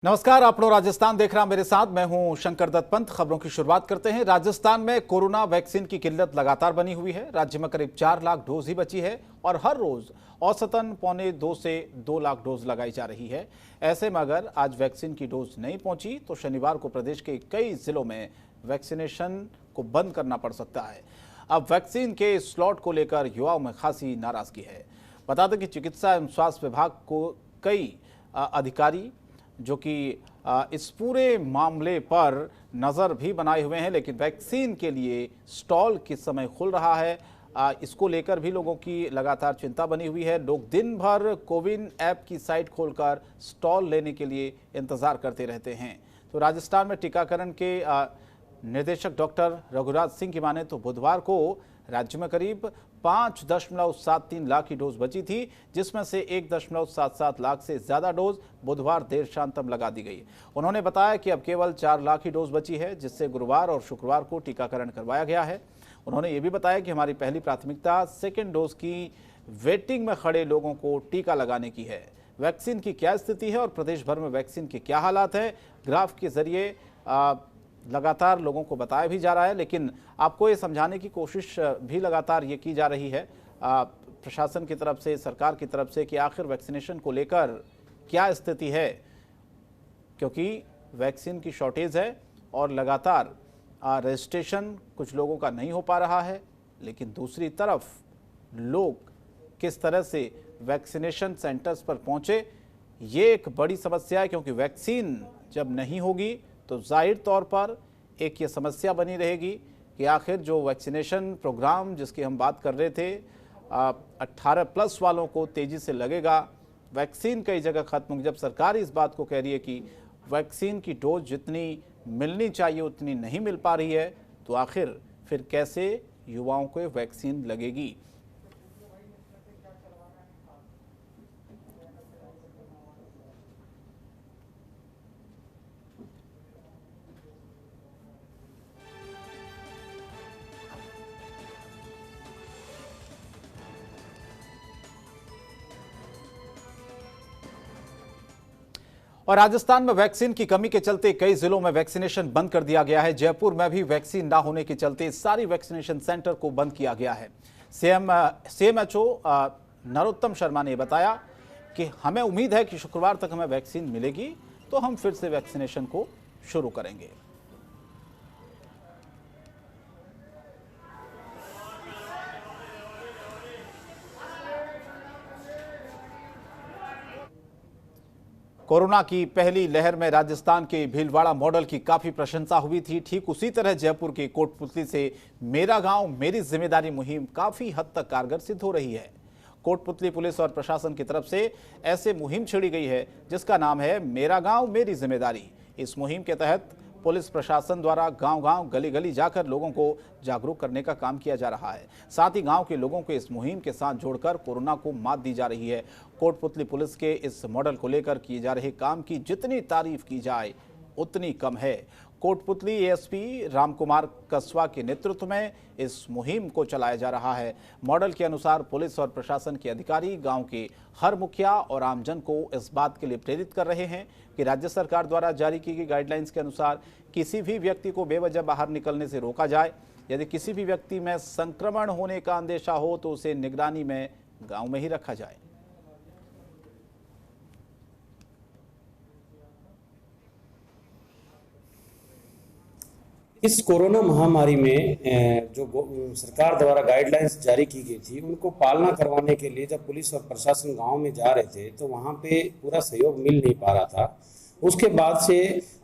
नमस्कार, आप लोग राजस्थान देख रहे हैं मेरे साथ। मैं हूं शंकर दत्त पंत। खबरों की शुरुआत करते हैं। राजस्थान में कोरोना वैक्सीन की किल्लत लगातार बनी हुई है। राज्य में करीब 4 लाख डोज ही बची है और हर रोज औसतन 1.25 से 2 लाख डोज लगाई जा रही है। ऐसे में अगर आज वैक्सीन की डोज नहीं पहुंची तो शनिवार को प्रदेश के कई जिलों में वैक्सीनेशन को बंद करना पड़ सकता है। अब वैक्सीन के स्लॉट को लेकर युवाओं में खासी नाराजगी है। बता दें कि चिकित्सा एवं स्वास्थ्य विभाग को कई अधिकारी जो कि इस पूरे मामले पर नज़र भी बनाए हुए हैं, लेकिन वैक्सीन के लिए स्टॉल किस समय खुल रहा है इसको लेकर भी लोगों की लगातार चिंता बनी हुई है। लोग दिन भर कोविन ऐप की साइट खोलकर स्टॉल लेने के लिए इंतज़ार करते रहते हैं। तो राजस्थान में टीकाकरण के निदेशक डॉक्टर रघुराज सिंह की माने तो बुधवार को राज्य में करीब 5.73 लाख की डोज बची थी, जिसमें से 1.77 लाख से ज्यादा डोज बुधवार देर शाम तक लगा दी गई। उन्होंने बताया कि अब केवल 4 लाख की डोज बची है, जिससे गुरुवार और शुक्रवार को टीकाकरण करवाया गया है। उन्होंने ये भी बताया कि हमारी पहली प्राथमिकता सेकेंड डोज की वेटिंग में खड़े लोगों को टीका लगाने की है। वैक्सीन की क्या स्थिति है और प्रदेश भर में वैक्सीन के क्या हालात हैं, ग्राफ के जरिए लगातार लोगों को बताया भी जा रहा है। लेकिन आपको ये समझाने की कोशिश भी लगातार ये की जा रही है प्रशासन की तरफ से, सरकार की तरफ से, कि आखिर वैक्सीनेशन को लेकर क्या स्थिति है, क्योंकि वैक्सीन की शॉर्टेज है और लगातार रजिस्ट्रेशन कुछ लोगों का नहीं हो पा रहा है। लेकिन दूसरी तरफ लोग किस तरह से वैक्सीनेशन सेंटर्स पर पहुंचे, ये एक बड़ी समस्या है, क्योंकि वैक्सीन जब नहीं होगी तो जाहिर तौर पर एक ये समस्या बनी रहेगी कि आखिर जो वैक्सीनेशन प्रोग्राम जिसकी हम बात कर रहे थे 18+ वालों को तेज़ी से लगेगा, वैक्सीन कई जगह खत्म होगी। जब सरकार इस बात को कह रही है कि वैक्सीन की डोज जितनी मिलनी चाहिए उतनी नहीं मिल पा रही है, तो आखिर फिर कैसे युवाओं को वैक्सीन लगेगी। और राजस्थान में वैक्सीन की कमी के चलते कई जिलों में वैक्सीनेशन बंद कर दिया गया है। जयपुर में भी वैक्सीन ना होने के चलते सारी वैक्सीनेशन सेंटर को बंद किया गया है। सीएमएचओ नरोत्तम शर्मा ने बताया कि हमें उम्मीद है कि शुक्रवार तक हमें वैक्सीन मिलेगी तो हम फिर से वैक्सीनेशन को शुरू करेंगे। कोरोना की पहली लहर में राजस्थान के भीलवाड़ा मॉडल की काफी प्रशंसा हुई थी। ठीक उसी तरह जयपुर के कोटपुतली से मेरा गांव मेरी जिम्मेदारी मुहिम काफी हद तक कारगर सिद्ध हो रही है। कोटपुतली पुलिस और प्रशासन की तरफ से ऐसे मुहिम छेड़ी गई है जिसका नाम है मेरा गांव मेरी जिम्मेदारी। इस मुहिम के तहत पुलिस प्रशासन द्वारा गांव-गांव, गली-गली जाकर लोगों को जागरूक करने का काम किया जा रहा है। साथ ही गांव के लोगों को इस मुहिम के साथ जोड़कर कोरोना को मात दी जा रही है। कोटपुतली पुलिस के इस मॉडल को लेकर किए जा रहे काम की जितनी तारीफ की जाए उतनी कम है। कोटपुतली एएसपी रामकुमार कसवा के नेतृत्व में इस मुहिम को चलाया जा रहा है। मॉडल के अनुसार पुलिस और प्रशासन के अधिकारी गांव के हर मुखिया और आमजन को इस बात के लिए प्रेरित कर रहे हैं कि राज्य सरकार द्वारा जारी की गई गाइडलाइंस के अनुसार किसी भी व्यक्ति को बेवजह बाहर निकलने से रोका जाए। यदि किसी भी व्यक्ति में संक्रमण होने का अंदेशा हो तो उसे निगरानी में गाँव में ही रखा जाए। इस कोरोना महामारी में जो सरकार द्वारा गाइडलाइंस जारी की गई थी उनको पालना करवाने के लिए जब पुलिस और प्रशासन गांव में जा रहे थे तो वहां पे पूरा सहयोग मिल नहीं पा रहा था। उसके बाद से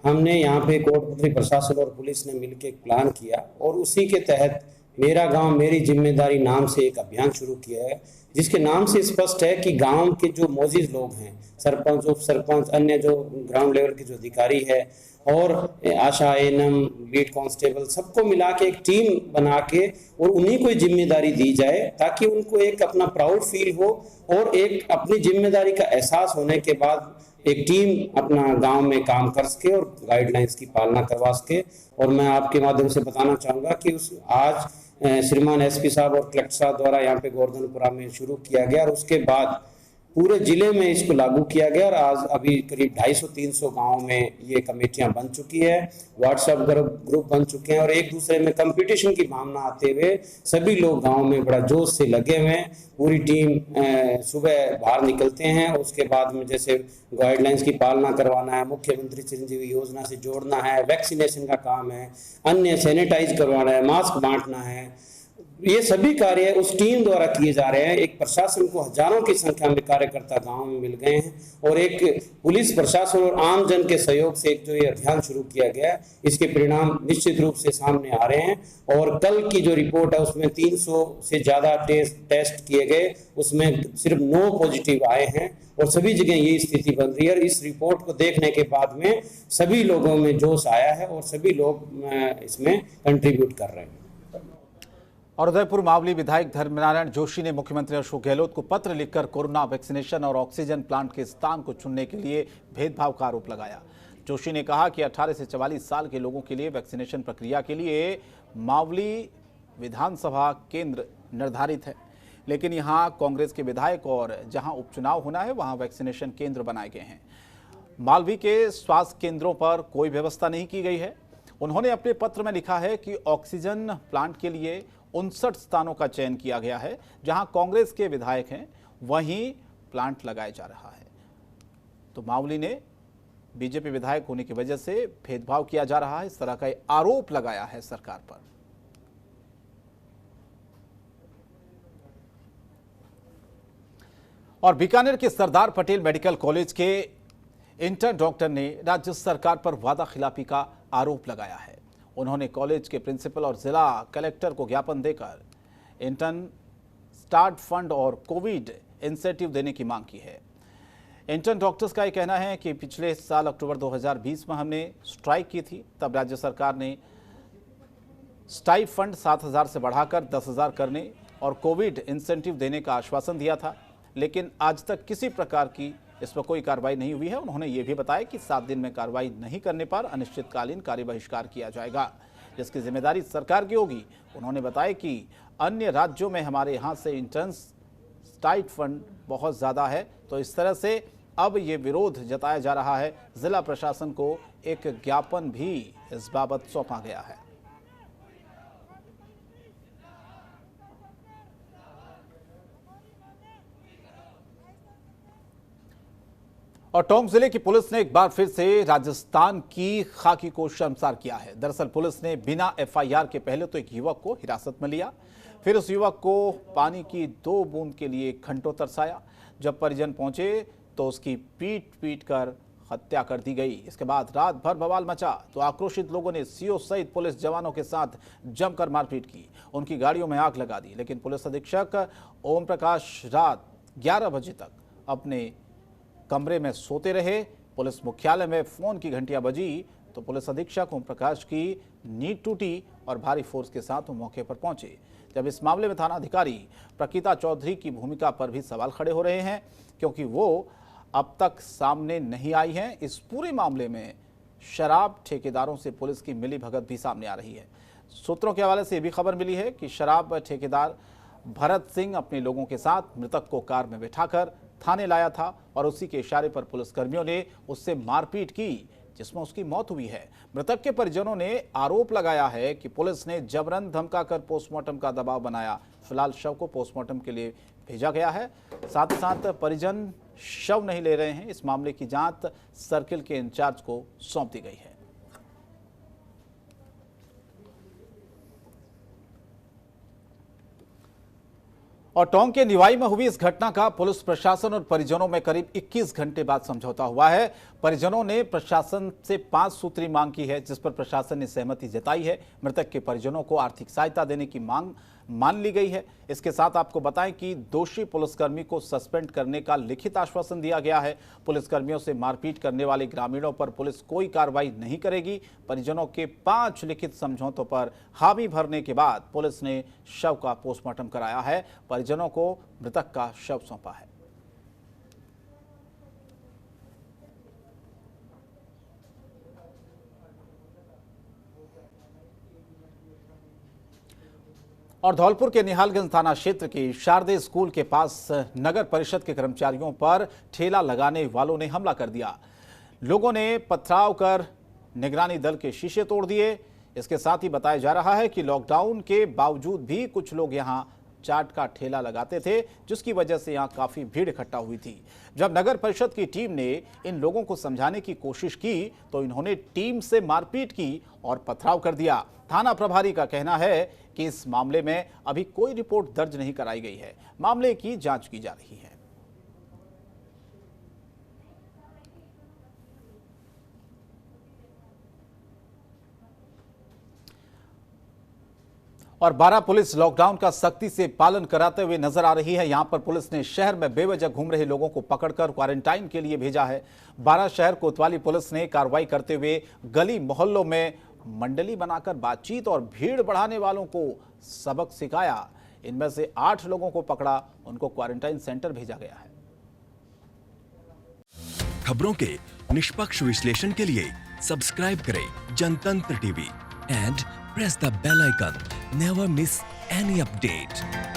हमने यहाँ पे कोटपुतली प्रशासन और पुलिस ने मिलकर एक प्लान किया और उसी के तहत मेरा गांव मेरी जिम्मेदारी नाम से एक अभियान शुरू किया है, जिसके नाम से स्पष्ट है कि गांव के जो मौजूद लोग हैं, सरपंच, उप सरपंच, अन्य जो ग्राउंड लेवल के जो अधिकारी है और आशा, एएनएम, बीट कांस्टेबल, सबको मिला के एक टीम बना के और उन्हीं को जिम्मेदारी दी जाए ताकि उनको एक अपना प्राउड फील हो और एक अपनी जिम्मेदारी का एहसास होने के बाद एक टीम अपना गांव में काम कर सके और गाइडलाइंस की पालना करवा सके। और मैं आपके माध्यम से बताना चाहूँगा कि आज श्रीमान एसपी साहब और कलेक्टर साहब द्वारा यहाँ पे गोवर्धनपुरा में शुरू किया गया और उसके बाद पूरे जिले में इसको लागू किया गया और आज अभी करीब 250-300 गांव में ये कमेटियां बन चुकी है, व्हाट्सएप ग्रुप बन चुके हैं और एक दूसरे में कंपटीशन की भावना आते हुए सभी लोग गांव में बड़ा जोश से लगे हुए हैं। पूरी टीम सुबह बाहर निकलते हैं, उसके बाद में जैसे गाइडलाइंस की पालना करवाना है, मुख्यमंत्री चिरंजीवी योजना से जोड़ना है, वैक्सीनेशन का काम है, अन्य सैनिटाइज करवाना है, मास्क बांटना है, ये सभी कार्य उस टीम द्वारा किए जा रहे हैं। एक प्रशासन को हजारों की संख्या में कार्यकर्ता गांव में मिल गए हैं और एक पुलिस प्रशासन और आम जन के सहयोग से एक जो ये अभियान शुरू किया गया है, इसके परिणाम निश्चित रूप से सामने आ रहे हैं। और कल की जो रिपोर्ट है उसमें 300 से ज्यादा टेस्ट किए गए, उसमें सिर्फ 9 पॉजिटिव आए हैं और सभी जगह यही स्थिति बन रही है। इस रिपोर्ट को देखने के बाद में सभी लोगों में जोश आया है और सभी लोग इसमें कंट्रीब्यूट कर रहे हैं। और उदयपुर मावली विधायक धर्मनारायण जोशी ने मुख्यमंत्री अशोक गहलोत को पत्र लिखकर कोरोना वैक्सीनेशन और ऑक्सीजन प्लांट के स्थान को चुनने के लिए भेदभाव का आरोप लगाया। जोशी ने कहा कि 18 से 44 साल के लोगों के लिए वैक्सीनेशन प्रक्रिया के लिए मावली विधानसभा केंद्र निर्धारित है, लेकिन यहां कांग्रेस के विधायक और जहां उपचुनाव होना है वहां वैक्सीनेशन केंद्र बनाए गए हैं। मालवी के स्वास्थ्य केंद्रों पर कोई व्यवस्था नहीं की गई है। उन्होंने अपने पत्र में लिखा है कि ऑक्सीजन प्लांट के लिए 59 स्थानों का चयन किया गया है, जहां कांग्रेस के विधायक हैं वहीं प्लांट लगाया जा रहा है। तो मावली ने बीजेपी विधायक होने की वजह से भेदभाव किया जा रहा है, इस तरह का आरोप लगाया है सरकार पर। और बीकानेर के सरदार पटेल मेडिकल कॉलेज के इंटर डॉक्टर ने राज्य सरकार पर वादा खिलाफी का आरोप लगाया है। उन्होंने कॉलेज के प्रिंसिपल और जिला कलेक्टर को ज्ञापन देकर इंटर्न स्टार्ट फंड और कोविड इंसेंटिव देने की मांग की है। इंटर्न डॉक्टर्स का यह कहना है कि पिछले साल अक्टूबर 2020 में हमने स्ट्राइक की थी, तब राज्य सरकार ने स्टाइप फंड 7,000 से बढ़ाकर 10,000 करने और कोविड इंसेंटिव देने का आश्वासन दिया था, लेकिन आज तक किसी प्रकार की इस पर कोई कार्रवाई नहीं हुई है। उन्होंने ये भी बताया कि 7 दिन में कार्रवाई नहीं करने पर अनिश्चितकालीन कार्य बहिष्कार किया जाएगा, जिसकी जिम्मेदारी सरकार की होगी। उन्होंने बताया कि अन्य राज्यों में हमारे यहाँ से इंटर्न्स स्टाइप फंड बहुत ज़्यादा है, तो इस तरह से अब ये विरोध जताया जा रहा है। जिला प्रशासन को एक ज्ञापन भी इस बाबत सौंपा गया है। और टोंक जिले की पुलिस ने एक बार फिर से राजस्थान की खाकी को शर्मसार किया है। दरअसल पुलिस ने बिना एफआईआर के पहले तो एक युवक को हिरासत में लिया, फिर उस युवक को पानी की 2 बूंद के लिए घंटों तरसाया। जब परिजन पहुंचे तो उसकी पीट कर हत्या कर दी गई। इसके बाद रात भर बवाल मचा तो आक्रोशित लोगों ने सीओ सहित पुलिस जवानों के साथ जमकर मारपीट की, उनकी गाड़ियों में आग लगा दी। लेकिन पुलिस अधीक्षक ओम प्रकाश रात 11 बजे तक अपने कमरे में सोते रहे। पुलिस मुख्यालय में फोन की घंटियां बजी तो पुलिस अधीक्षक ओम प्रकाश की नींद टूटी और भारी फोर्स के साथ वो मौके पर पहुंचे। जब इस मामले में थाना अधिकारी प्रकीता चौधरी की भूमिका पर भी सवाल खड़े हो रहे हैं, क्योंकि वो अब तक सामने नहीं आई हैं। इस पूरे मामले में शराब ठेकेदारों से पुलिस की मिलीभगत भी सामने आ रही है। सूत्रों के हवाले से भी खबर मिली है कि शराब ठेकेदार भरत सिंह अपने लोगों के साथ मृतक को कार में बिठाकर थाने लाया था और उसी के इशारे पर पुलिसकर्मियों ने उससे मारपीट की, जिसमें उसकी मौत हुई है। मृतक के परिजनों ने आरोप लगाया है कि पुलिस ने जबरन धमकाकर पोस्टमार्टम का दबाव बनाया। फिलहाल शव को पोस्टमार्टम के लिए भेजा गया है। साथ ही साथ परिजन शव नहीं ले रहे हैं। इस मामले की जांच सर्किल के इंचार्ज को सौंप दी गई है। और टोंक के निवाई में हुई इस घटना का पुलिस प्रशासन और परिजनों में करीब 21 घंटे बाद समझौता हुआ है। परिजनों ने प्रशासन से 5 सूत्री मांग की है, जिस पर प्रशासन ने सहमति जताई है। मृतक के परिजनों को आर्थिक सहायता देने की मांग मान ली गई है। इसके साथ आपको बताएं कि दोषी पुलिसकर्मी को सस्पेंड करने का लिखित आश्वासन दिया गया है। पुलिसकर्मियों से मारपीट करने वाले ग्रामीणों पर पुलिस कोई कार्रवाई नहीं करेगी। परिजनों के 5 लिखित समझौतों पर हामी भरने के बाद पुलिस ने शव का पोस्टमार्टम कराया है। परिजनों को मृतक का शव सौंपा है। और धौलपुर के निहालगंज थाना क्षेत्र के शारदे स्कूल के पास नगर परिषद के कर्मचारियों पर ठेला लगाने वालों ने हमला कर दिया। लोगों ने पथराव कर निगरानी दल के शीशे तोड़ दिए। इसके साथ ही बताया जा रहा है कि लॉकडाउन के बावजूद भी कुछ लोग यहां चाट का ठेला लगाते थे, जिसकी वजह से यहां काफी भीड़ इकट्ठा हुई थी। जब नगर परिषद की टीम ने इन लोगों को समझाने की कोशिश की तो इन्होंने टीम से मारपीट की और पथराव कर दिया। थाना प्रभारी का कहना है कि इस मामले में अभी कोई रिपोर्ट दर्ज नहीं कराई गई है। मामले की जांच की जा रही है। और 12 पुलिस लॉकडाउन का सख्ती से पालन कराते हुए नजर आ रही है। यहां पर पुलिस ने शहर में बेवजह घूम रहे लोगों को पकड़कर क्वारंटाइन के लिए भेजा है। 12 शहर कोतवाली पुलिस ने कार्रवाई करते हुए गली मोहल्लों में मंडली बनाकर बातचीत और भीड़ बढ़ाने वालों को सबक सिखाया। इनमें से 8 लोगों को पकड़ा, उनको क्वारंटाइन सेंटर भेजा गया है। खबरों के निष्पक्ष विश्लेषण के लिए सब्सक्राइब करें जनतंत्र TV and press the bell icon. Never miss any update.